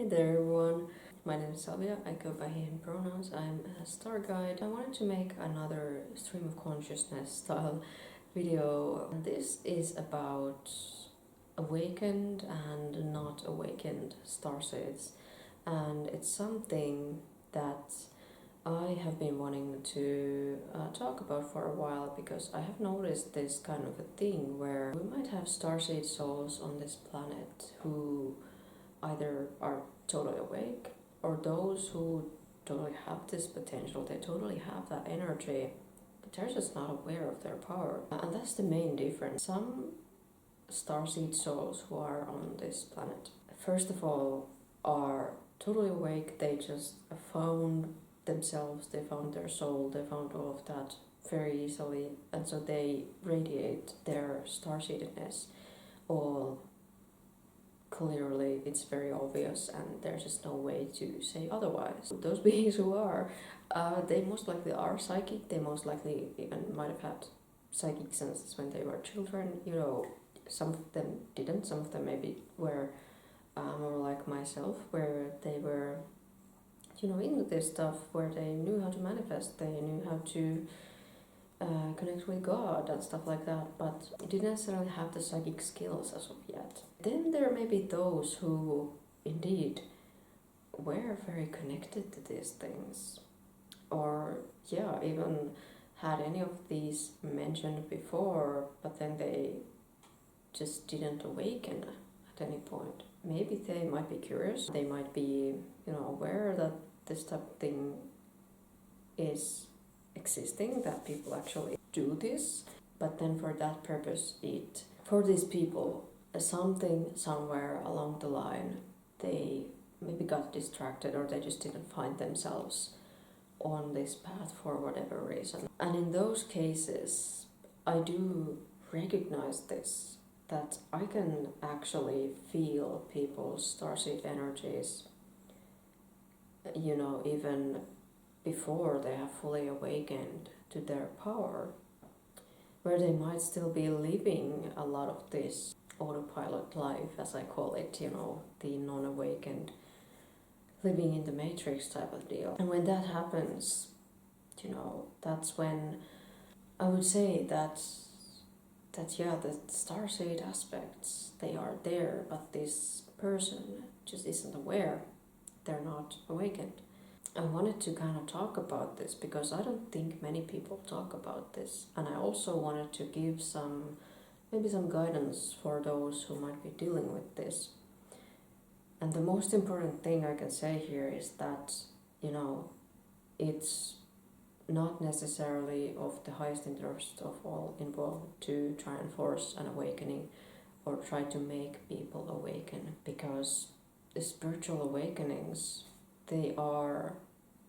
Hey there everyone, my name is Alvia, I go by he and pronouns, I'm a star guide. I wanted to make another stream of consciousness style video. This is about awakened and not awakened starseeds, and it's something that I have been wanting to talk about for a while, because I have noticed this kind of a thing where we might have starseed souls on this planet who either are totally awake, or those who totally have this potential, they totally have that energy, but they're just not aware of their power. And that's the main difference. Some starseed souls who are on this planet, first of all, are totally awake. They just found themselves, they found their soul, they found all of that very easily, and so they radiate their starseededness all clearly. It's very obvious, and there's just no way to say otherwise. Those beings who are, they most likely are psychic. They most likely even might have had psychic senses when they were children. You know, some of them didn't. Some of them maybe were more like myself, where they were, you know, into this stuff, where they knew how to manifest. They knew how to connect with God and stuff like that, but didn't necessarily have the psychic skills as of yet. Then there may be those who indeed were very connected to these things, or even had any of these mentioned before, but then they just didn't awaken at any point. Maybe they might be curious, they might be, aware that this type of thing is existing, that people actually do this, but then for that purpose, for these people, something somewhere along the line, they maybe got distracted, or they just didn't find themselves on this path for whatever reason. And in those cases, I do recognize this, that I can actually feel people's starseed energies, even before they have fully awakened to their power, where they might still be living a lot of this autopilot life, as I call it, the non-awakened, living in the matrix type of deal. And when that happens, that's when I would say that the starseed aspects, they are there, but this person just isn't aware. They're not awakened. I wanted to kind of talk about this because I don't think many people talk about this, and I also wanted to give some guidance for those who might be dealing with this. And the most important thing I can say here is that, it's not necessarily of the highest interest of all involved to try and force an awakening or try to make people awaken, because the spiritual awakenings, they are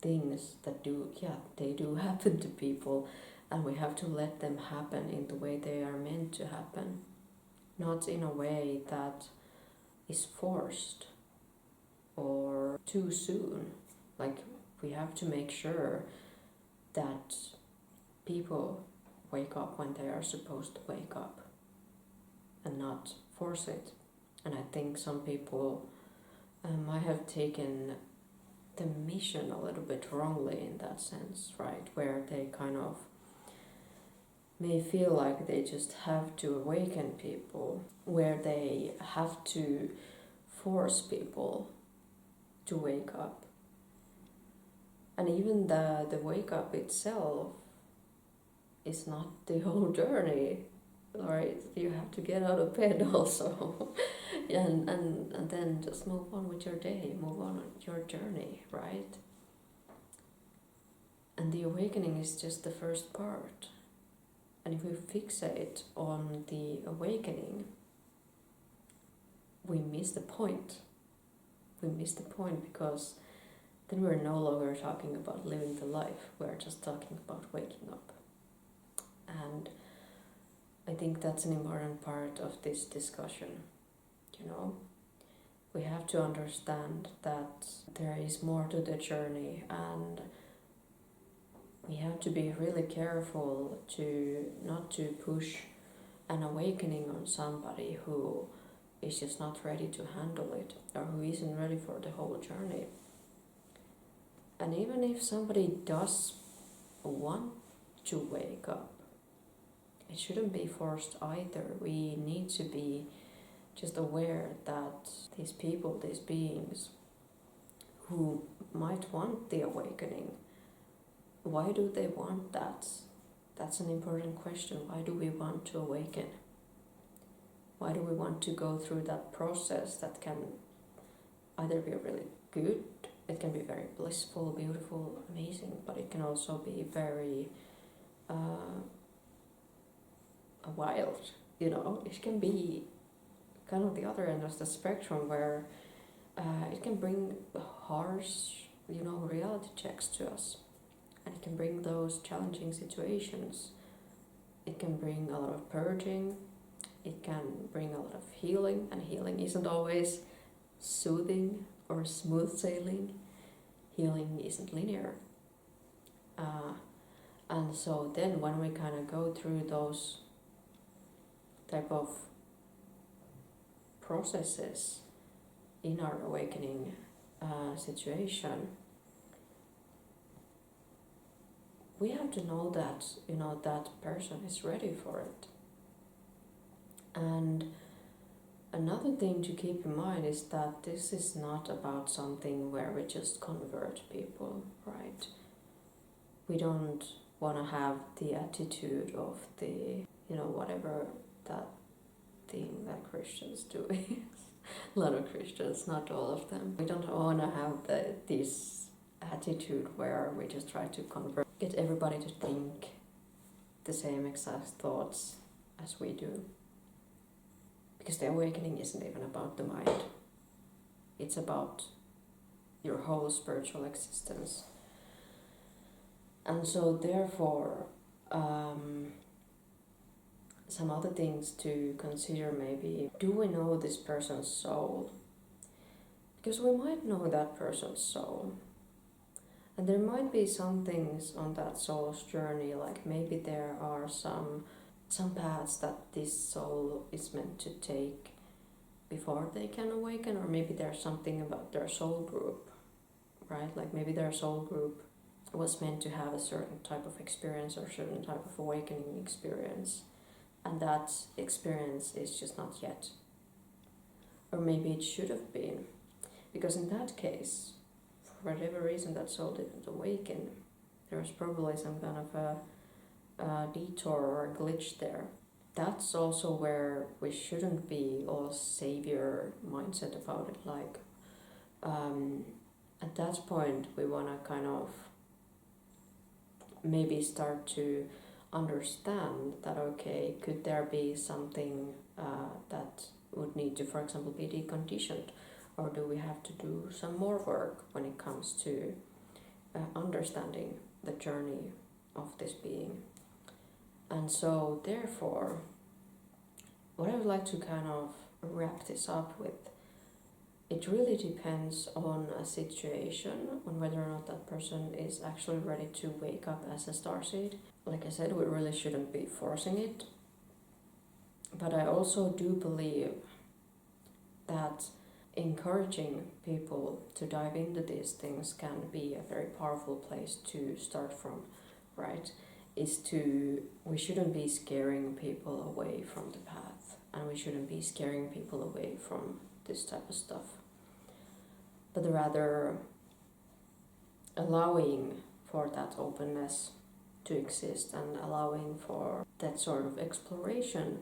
things that they do happen to people, and we have to let them happen in the way they are meant to happen, not in a way that is forced or too soon. Like, we have to make sure that people wake up when they are supposed to wake up and not force it. And I think some people might have taken the mission a little bit wrongly in that sense, right? Where they kind of may feel like they just have to awaken people, where they have to force people to wake up. And even the wake up itself is not the whole journey, right? You have to get out of bed also. and then just move on with your day, move on with your journey, right? And the awakening is just the first part. And if we fixate on the awakening, we miss the point. We miss the point, because then we're no longer talking about living the life, we're just talking about waking up. And I think that's an important part of this discussion. We have to understand that there is more to the journey, and we have to be really careful to not to push an awakening on somebody who is just not ready to handle it, or who isn't ready for the whole journey. And even if somebody does want to wake up, it shouldn't be forced either. We need to be just aware that these people, these beings who might want the awakening, why do they want that? That's an important question. Why do we want to awaken? Why do we want to go through that process that can either be really good, it can be very blissful, beautiful, amazing, but it can also be very wild, It can be kind of the other end of the spectrum where it can bring harsh, reality checks to us. And it can bring those challenging situations. It can bring a lot of purging. It can bring a lot of healing, and healing isn't always soothing or smooth sailing. Healing isn't linear. And so then when we kind of go through those type of processes in our awakening situation, we have to know that, that person is ready for it. And another thing to keep in mind is that this is not about something where we just convert people, right? We don't want to have the attitude of the, whatever that thing that Christians do is. A lot of Christians, not all of them. We don't want to have this attitude where we just try to get everybody to think the same exact thoughts as we do. Because the awakening isn't even about the mind. It's about your whole spiritual existence. And so therefore, some other things to consider maybe, do we know this person's soul? Because we might know that person's soul. And there might be some things on that soul's journey, like maybe there are some paths that this soul is meant to take before they can awaken, or maybe there's something about their soul group, right? Like maybe their soul group was meant to have a certain type of experience or certain type of awakening experience, and that experience is just not yet. Or maybe it should have been, because in that case, for whatever reason that soul didn't awaken, there was probably some kind of a detour or a glitch there. That's also where we shouldn't be all savior mindset about it. Like at that point we want to kind of maybe start to understand that, okay, could there be something that would need to, for example, be deconditioned, or do we have to do some more work when it comes to understanding the journey of this being. And so therefore, what I would like to kind of wrap this up with, it really depends on a situation, on whether or not that person is actually ready to wake up as a starseed. Like I said, we really shouldn't be forcing it. But I also do believe that encouraging people to dive into these things can be a very powerful place to start from, right? We shouldn't be scaring people away from the path, and we shouldn't be scaring people away from this type of stuff, but rather allowing for that openness to exist and allowing for that sort of exploration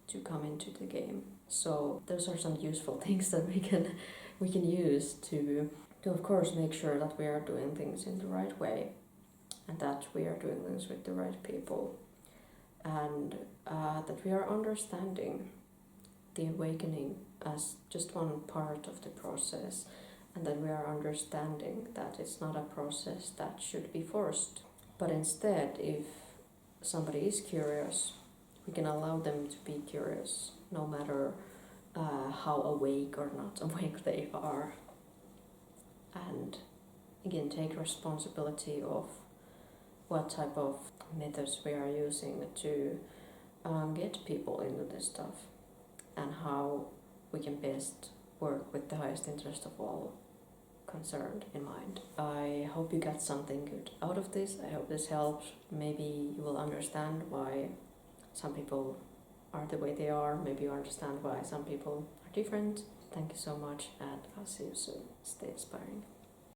to come into the game. So those are some useful things that we can use to of course make sure that we are doing things in the right way, and that we are doing things with the right people, and that we are understanding the awakening as just one part of the process, and that we are understanding that it's not a process that should be forced. But instead, if somebody is curious, we can allow them to be curious, no matter how awake or not awake they are. And again, take responsibility of what type of methods we are using to get people into this stuff, and how we can best work with the highest interest of all concerned in mind. I hope you got something good out of this. I hope this helps. Maybe you will understand why some people are the way they are. Maybe you understand why some people are different. Thank you so much, and I'll see you soon. Stay inspiring.